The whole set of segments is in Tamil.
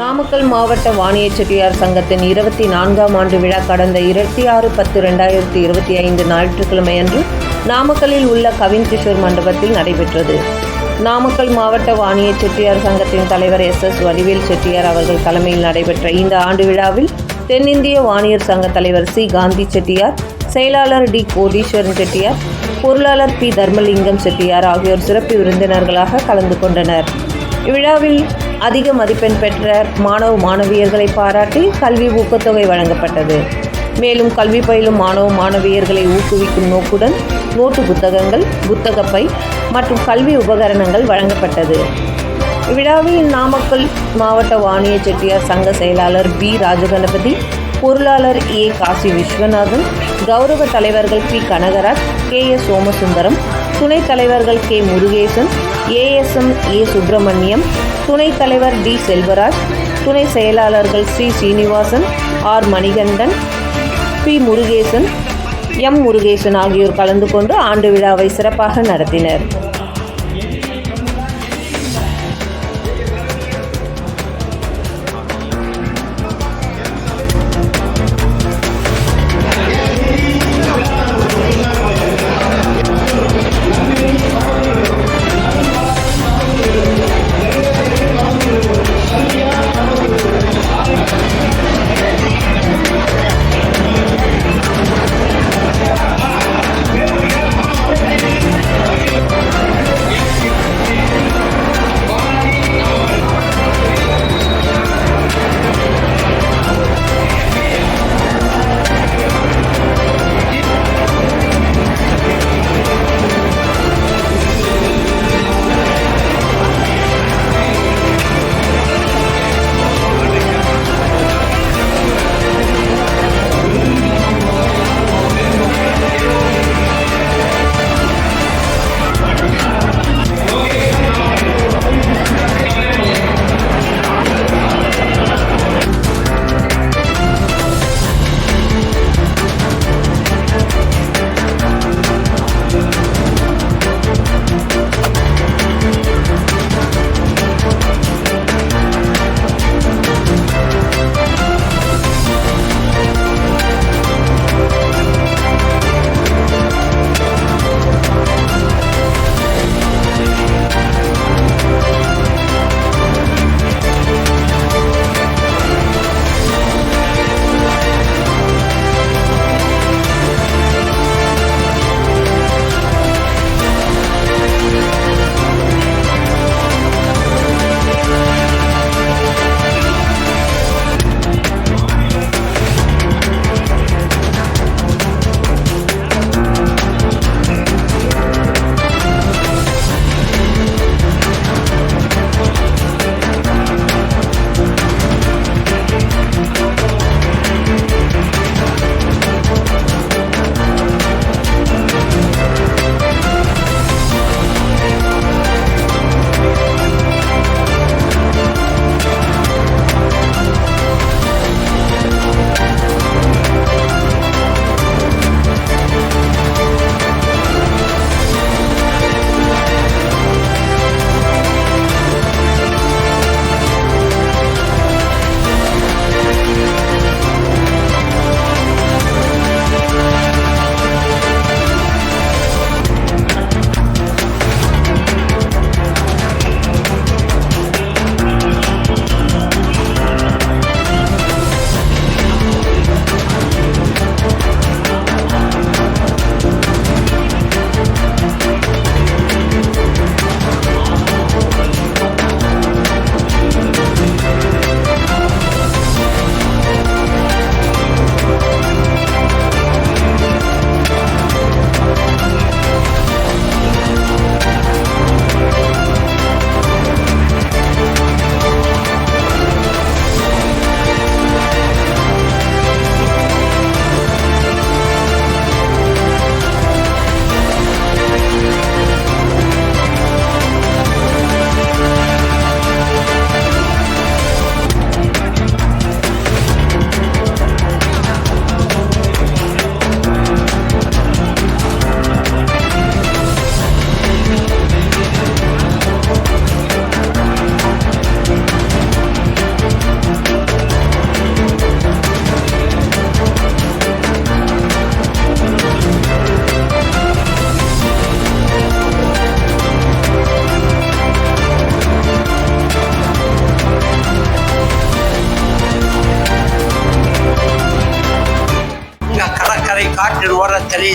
நாமக்கல் மாவட்ட வாணிய செட்டியார் சங்கத்தின் 24ஆம் ஆண்டு விழா கடந்த 26/10/2025 ஞாயிற்றுக்கிழமை அன்று நாமக்கல்லில் உள்ள கவின் கிஷோர் மண்டபத்தில் நடைபெற்றது. நாமக்கல் மாவட்ட வாணிய செட்டியார் சங்கத்தின் தலைவர் SS வடிவேல் செட்டியார் அவர்கள் தலைமையில் நடைபெற்ற இந்த ஆண்டு விழாவில் தென்னிந்திய வாணியர் சங்க தலைவர் C காந்தி செட்டியார், செயலாளர் D கோடீஸ்வரன் செட்டியார், பொருளாளர் P தர்மலிங்கம் செட்டியார் ஆகியோர் சிறப்பு விருந்தினர்களாக கலந்து கொண்டனர். இவ்விழாவில் அதிக மதிப்பெண் பெற்ற மாணவ மாணவியர்களை பாராட்டி கல்வி ஊக்கத்தொகை வழங்கப்பட்டது. மேலும் கல்வி பயிலும் மாணவ மாணவியர்களை ஊக்குவிக்கும் நோக்குடன் நோட்டு புத்தகங்கள், புத்தகப்பை மற்றும் கல்வி உபகரணங்கள் வழங்கப்பட்டது. இவ்விழாவில் நாமக்கல் மாவட்ட வாணிய செட்டியார் சங்க செயலாளர் B ராஜகணபதி, பொருளாளர் A காசி விஸ்வநாதன், கௌரவ தலைவர்கள் P கனகராஜ், KS சோமசுந்தரம், துணைத் தலைவர்கள் K Murugesan, ASM A Subramaniam, துணைத் தலைவர் D செல்வராஜ், துணை செயலாளர்கள் C Srinivasan, R Manikandan, P Murugesan, M Murugesan ஆகியோர் கலந்து கொண்டு ஆண்டு விழாவை சிறப்பாக நடத்தினர்.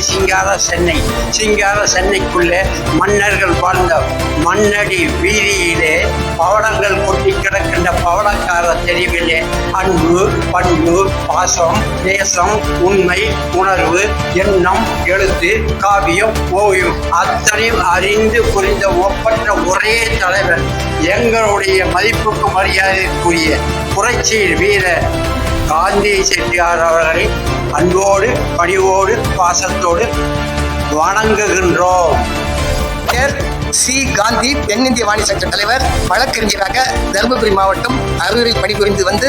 சிங்கார சென்னை. சிங்கார சென்னைக்குள்ளே மன்னர்கள் வாழ்ந்த மண்ணடி வீதியிலே பவளங்கள் கொட்டி கிடக்கின்ற பவளக்கார தெருவிலே அன்பு, பண்பு, பாசம், தேசம், உண்மை, உணர்வு, எண்ணம், எழுத்து, காவியம், ஓவியம் அத்தனையும் அறிந்து புரிந்த ஒப்பற்ற ஒரே தலைவர் எங்களுடைய மதிப்புக்கு மரியாதைக்குரிய புரட்சியில் வீரர் காந்தி செட்டியார் அவர்களை அன்போடு, பணிவோடு, பாசத்தோடு வணங்குகின்றோம். சி. காந்தி தென்னிந்திய வாணி சங்க தலைவர், வழக்கறிஞராக தருமபுரி மாவட்டம் அரூரில் பணிபுரிந்து வந்து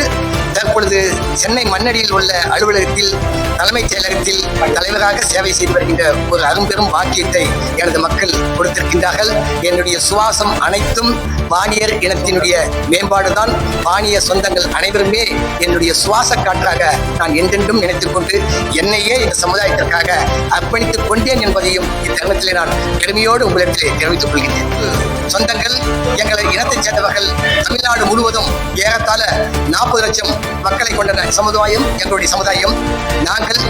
தற்பொழுது சென்னை மண்ணடியில் உள்ள அலுவலகத்தில் தலைமைச் செயலகத்தில் தலைவராக சேவை செய்து வருகின்ற ஒரு அரும்பெரும் பாக்கியத்தை எனது மக்கள் கொடுத்திருக்கின்றார்கள். என்னுடைய சுவாசம் அனைத்தும் வாணியர் இனத்தினுடைய மேம்பாடுதான். வாணிய சொந்தங்கள் அனைவருமே என்னுடைய சுவாச காற்றாக நான் என்றென்றும் நினைத்துக் கொண்டு என்னையே இந்த சமுதாயத்திற்காக அர்ப்பணித்துக் கொண்டேன் என்பதையும் இத்தருணத்திலே நான் பெருமையோடு உங்களிடத்திலே தெரிவித்துக் கொள்கிறேன். சொந்தங்கள், எங்களை இனத்தைச் சேர்ந்தவர்கள் தமிழ்நாடு முழுவதும் ஏறத்தாழ 40 லட்சம் மக்களை கொண்ட சமுதாயம் எங்களுடைய சமுதாயம். நாங்கள்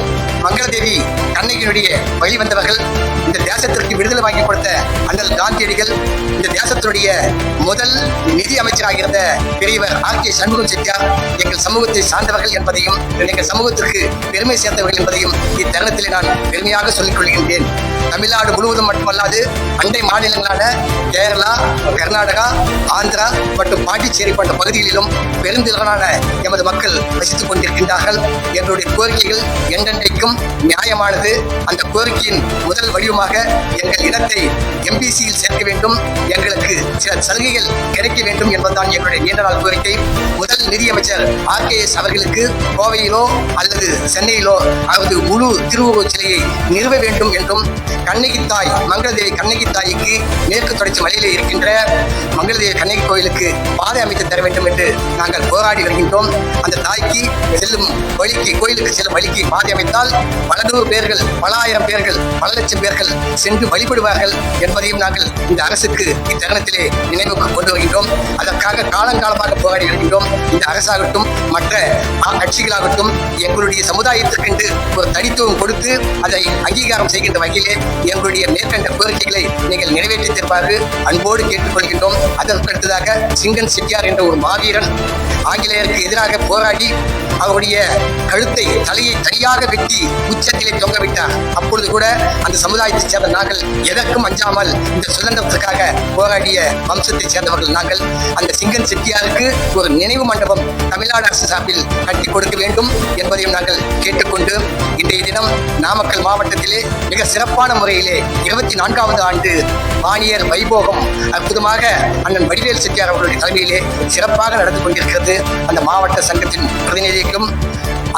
மங்களதேவி கண்ணகியினுடைய வழி வந்தவர்கள். இந்த தேசத்திற்கு விடுதலை வாங்கி கொடுத்த அண்ணல் காந்தியடிகள், இந்த தேசத்தினுடைய முதல் நிதி அமைச்சராக இருந்த பெரியவர் ஆர்.கே. சண்முகம் செட்டியார் எங்கள் சமூகத்தை சார்ந்தவர்கள் என்பதையும் எங்கள் சமூகத்திற்கு பெருமை சேர்ந்தவர்கள் என்பதையும் இத்தருணத்தில் நான் பெருமையாக சொல்லிக் கொள்கின்றேன். தமிழ்நாடு முழுவதும் மட்டுமல்லாது அண்டை மாநிலங்களான கேரளா, கர்நாடகா, ஆந்திரா மற்றும் பாண்டிச்சேரி போன்ற பகுதிகளிலும் பெருந்திரளான எமது மக்கள் வசித்துக் கொண்டிருக்கின்றார்கள். எங்களுடைய கோரிக்கைகள் என்றென்றைக்கும் நியாயமானது. அந்த கோரிக்கையின் முதல் வடிவமாக எங்கள் இனத்தை எம்பிசியில் சேர்க்க வேண்டும், எங்களுக்கு சில சலுகைகள் கிடைக்க வேண்டும் என்பதுதான் எங்களுடைய நீண்ட நாள் கோரிக்கை. முதல் நிதியமைச்சர் ஆர்.கே.எஸ். அவர்களுக்கு கோவையிலோ அல்லது சென்னையிலோ அவரது முழு திருவுருவச் சிலையை நிறுவ வேண்டும் என்றும், கண்ணகி தாய் மங்களதேவி கண்ணகி தாய்க்கு மேற்கு தொடர்ச்சி மலையிலே இருக்கின்ற மங்களதேவி கண்ணகி கோயிலுக்கு பாதை அமைத்து தர வேண்டும் என்று நாங்கள் போராடி வருகின்றோம். அந்த தாய்க்கு செல்லும் வழிக்கு, கோயிலுக்கு செல்லும் வழிக்கு பாதை அமைத்தால் பல நூறு பேர்கள், பல ஆயிரம் பேர்கள், பல லட்சம் பேர்கள் சென்று வழிபடுவார்கள் என்பதையும் நாங்கள் இந்த அரசுக்கு இத்தருணத்திலே நினைவுக்கு கொண்டு வருகின்றோம். அதற்காக காலங்காலமாக போராடி வருகின்றோம். இந்த அரசாகட்டும் மற்ற கட்சிகளாகட்டும் எங்களுடைய சமுதாயத்திற்கென்று ஒரு தனித்துவம் கொடுத்து அதை அங்கீகாரம் செய்கின்ற வகையிலே எங்களுடைய மேற்கண்ட கோரிக்கைகளை நீங்கள் நிறைவேற்றி தருமாறு அன்போடு கேட்டுக்கொள்கின்றோம். அதற்கு அடுத்ததாக சிங்கன் செட்டியார் என்ற ஒரு மாவீரன் ஆங்கிலேயருக்கு எதிராக போராடி அவருடைய கழுத்தை, தலையை தனியாக வெட்டி உச்சத்திலே தொங்கவிட்டார். அப்பொழுது கூட அந்த சமுதாயத்தைச் சேர்ந்த நாங்கள் எதற்கும் அஞ்சாமல் இந்த சுதந்திரத்திற்காக போராடிய வம்சத்தைச் சேர்ந்தவர்கள் நாங்கள். அந்த சிங்கன் செட்டியாருக்கு ஒரு நினைவு மண்டபம் தமிழ்நாடு அரசு சார்பில் கட்டி கொடுக்க வேண்டும் என்பதையும் நாங்கள் கேட்டுக்கொண்டு, இன்றைய தினம் நாமக்கல் மாவட்டத்திலே மிக சிறப்பான முறையிலே 24வது ஆண்டு வாணியர் வைபோகம் அற்புதமாக அண்ணன் வடிவேல் செட்டியார் அவர்களுடைய தலைமையிலே சிறப்பாக நடந்து கொண்டிருக்கிறது. அந்த மாவட்ட சங்கத்தின் பிரதிநிதிக்கும்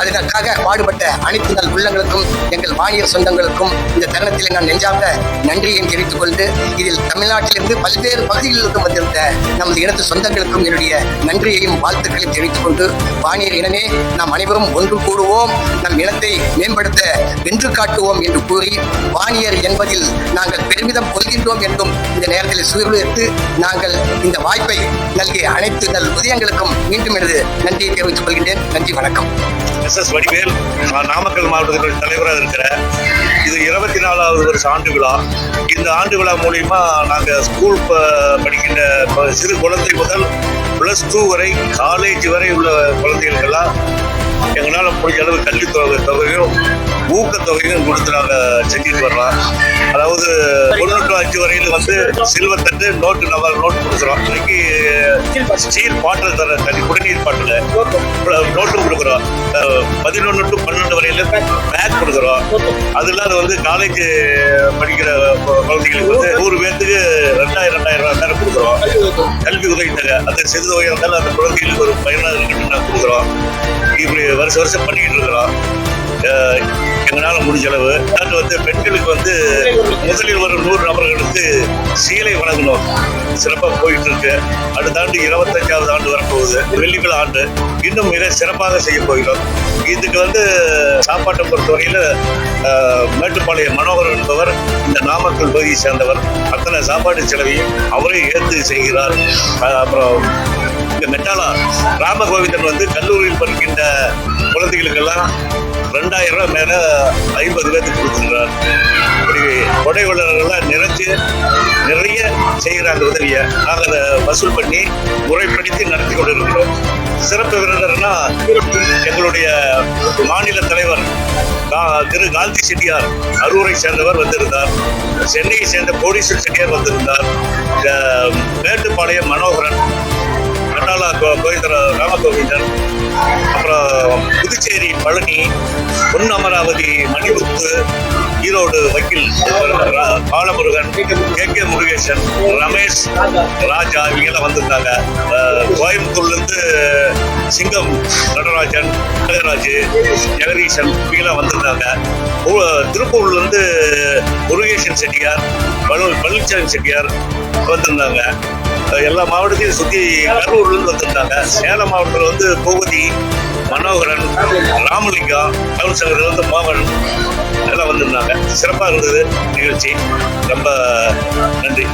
அதற்காக பாடுபட்ட அனைத்து நல் உள்ளங்களுக்கும் எங்கள் வாணியர் சொந்தங்களுக்கும் இந்த தருணத்தில் நான் நெஞ்சார்ந்த நன்றியை தெரிவித்துக் கொண்டு, இதில் தமிழ்நாட்டிலிருந்து பல்வேறு பகுதிகளிலிருந்து வந்திருந்த நமது இனத்து சொந்தங்களுக்கும் என்னுடைய நன்றியையும் வாழ்த்துக்களையும் தெரிவித்துக் கொண்டு, வாணியர் இனமே நாம் அனைவரும் ஒன்று கூடுவோம், நம் இனத்தை மேம்படுத்த வென்று காட்டுவோம் என்று கூறி, வாணியர் என்பதில் நாங்கள் பெருமிதம் கொள்கின்றோம் என்றும் இந்த நேரத்தில் சூழ்நிலைத்து நாங்கள் இந்த வாய்ப்பை நல்கிய அனைத்து நல் உதயங்களுக்கும் மீண்டும் எனது நன்றியை தெரிவித்துக் கொள்கின்றேன். நன்றி, வணக்கம். எஸ். வடிவேல், நாமக்கல் மாவட்டத்தினுடைய தலைவராக இருக்கிறேன். இது 24வது வருஷ ஆண்டு விழா. இந்த ஆண்டு விழா மூலிமா நாங்கள் ஸ்கூல் படிக்கின்ற சிறு குழந்தை முதல் +2 வரை, காலேஜ் வரை உள்ள குழந்தைகளுக்கெல்லாம் எங்களால் முடிஞ்ச அளவு கல்வித் தொகையும் ஊக்கத்தொகையும் கொடுத்து நாங்கள் செஞ்சுட்டு வரலாம். அதாவது 1 to 5 வரையில் வந்து சில்வர் தட்டு, நோட்டு கொடுக்குறோம். இன்னைக்கு ஸ்டீல் பாட்டில் தர தண்ணி, குடிநீர் பாட்டில் நோட்டும் கொடுக்குறோம். 11 to 12 வரையில் பேக் கொடுக்குறோம். அது இல்லாத வந்து காலேஜ் படிக்கிற குழந்தைகளுக்கு வந்து 100 பேர்த்துக்கு 2000 கொடுக்குறோம். கல்வி உதவி தொகை, அது சிறு தொகை இருந்தாலும் அந்த குழந்தைகளுக்கு ஒரு பயனாக இருக்கட்டும் நாங்கள் கொடுக்குறோம். இப்படி வருஷம் பண்ணிக்கிட்டு இருக்கிறோம். எங்களால் முடிஞ்ச அளவு அது வந்து பெண்களுக்கு வந்து முதலில் வரும் 100 நபர்களுக்கு சீலை வழங்கணும். சிறப்பாக போயிட்டு இருக்கு. அடுத்த ஆண்டு 25வது ஆண்டு வரப்போகுது. வெள்ளிக்கிழமை ஆண்டு இன்னும் மிக சிறப்பாக செய்ய போகிறோம். இதுக்கு வந்து சாப்பாட்டை பொறுத்தவரையில் மேட்டுப்பாளையம் மனோகர் என்பவர் இந்த நாமக்கல் பகுதியை சேர்ந்தவர். அத்தனை சாப்பாட்டு செலவையும் அவரே ஏற்று செய்கிறார். அப்புறம் இந்த மெட்டாலா ராமகோவிந்தன் வந்து கல்லூரியில் படிக்கின்ற குழந்தைகளுக்கெல்லாம் 2000 ரூபாய் மேல 50 பேருக்கு கொடுத்துருக்கிறார். இப்படி கொடை வள்ளலர்கள்லாம் நிறைய செய்கிறாங்க உதவியை. நாங்கள் அதை வசூல் பண்ணி முறைப்படுத்தி நடத்தி கொண்டிருக்கிறோம். சிறப்பு விருந்தினர்னா எங்களுடைய மாநில தலைவர் திரு காந்தி செட்டியார் அரூரை சேர்ந்தவர் வந்திருந்தார். சென்னையை சேர்ந்த கோடீஸ்வரர் செட்டியார் வந்திருந்தார். மேட்டுப்பாளையம் மனோகரன், கட்டாலா ராமகோவிந்தன், அப்புறம் புதுச்சேரி பழனி, பொன் அமராவதி மணிமுத்து, ஈரோடு வக்கீல் பாலமுருகன், கே முருகேசன், ரமேஷ் ராஜா இவங்கெல்லாம் வந்திருந்தாங்க. கோயம்புத்தூர்லேருந்து சிங்கம் நடராஜன், கனகராஜ், ஜெகதீசன் இவங்கெல்லாம் வந்திருந்தாங்க. திருப்பூர்லேருந்து முருகேசன் செட்டியார், பழனிசாமி செட்டியார் வந்திருந்தாங்க. எல்லா மாவட்டத்தையும் சுற்றி கரூர்லேருந்து வந்திருந்தாங்க. சேலம் மாவட்டத்தில் வந்து பூபதி, மனோகரன், ராமலிங்கம், டவுன் சங்கத்திலிருந்து மோகன் எல்லாம் வந்திருந்தாங்க. சிறப்பாக இருந்தது நிகழ்ச்சி. ரொம்ப நன்றி.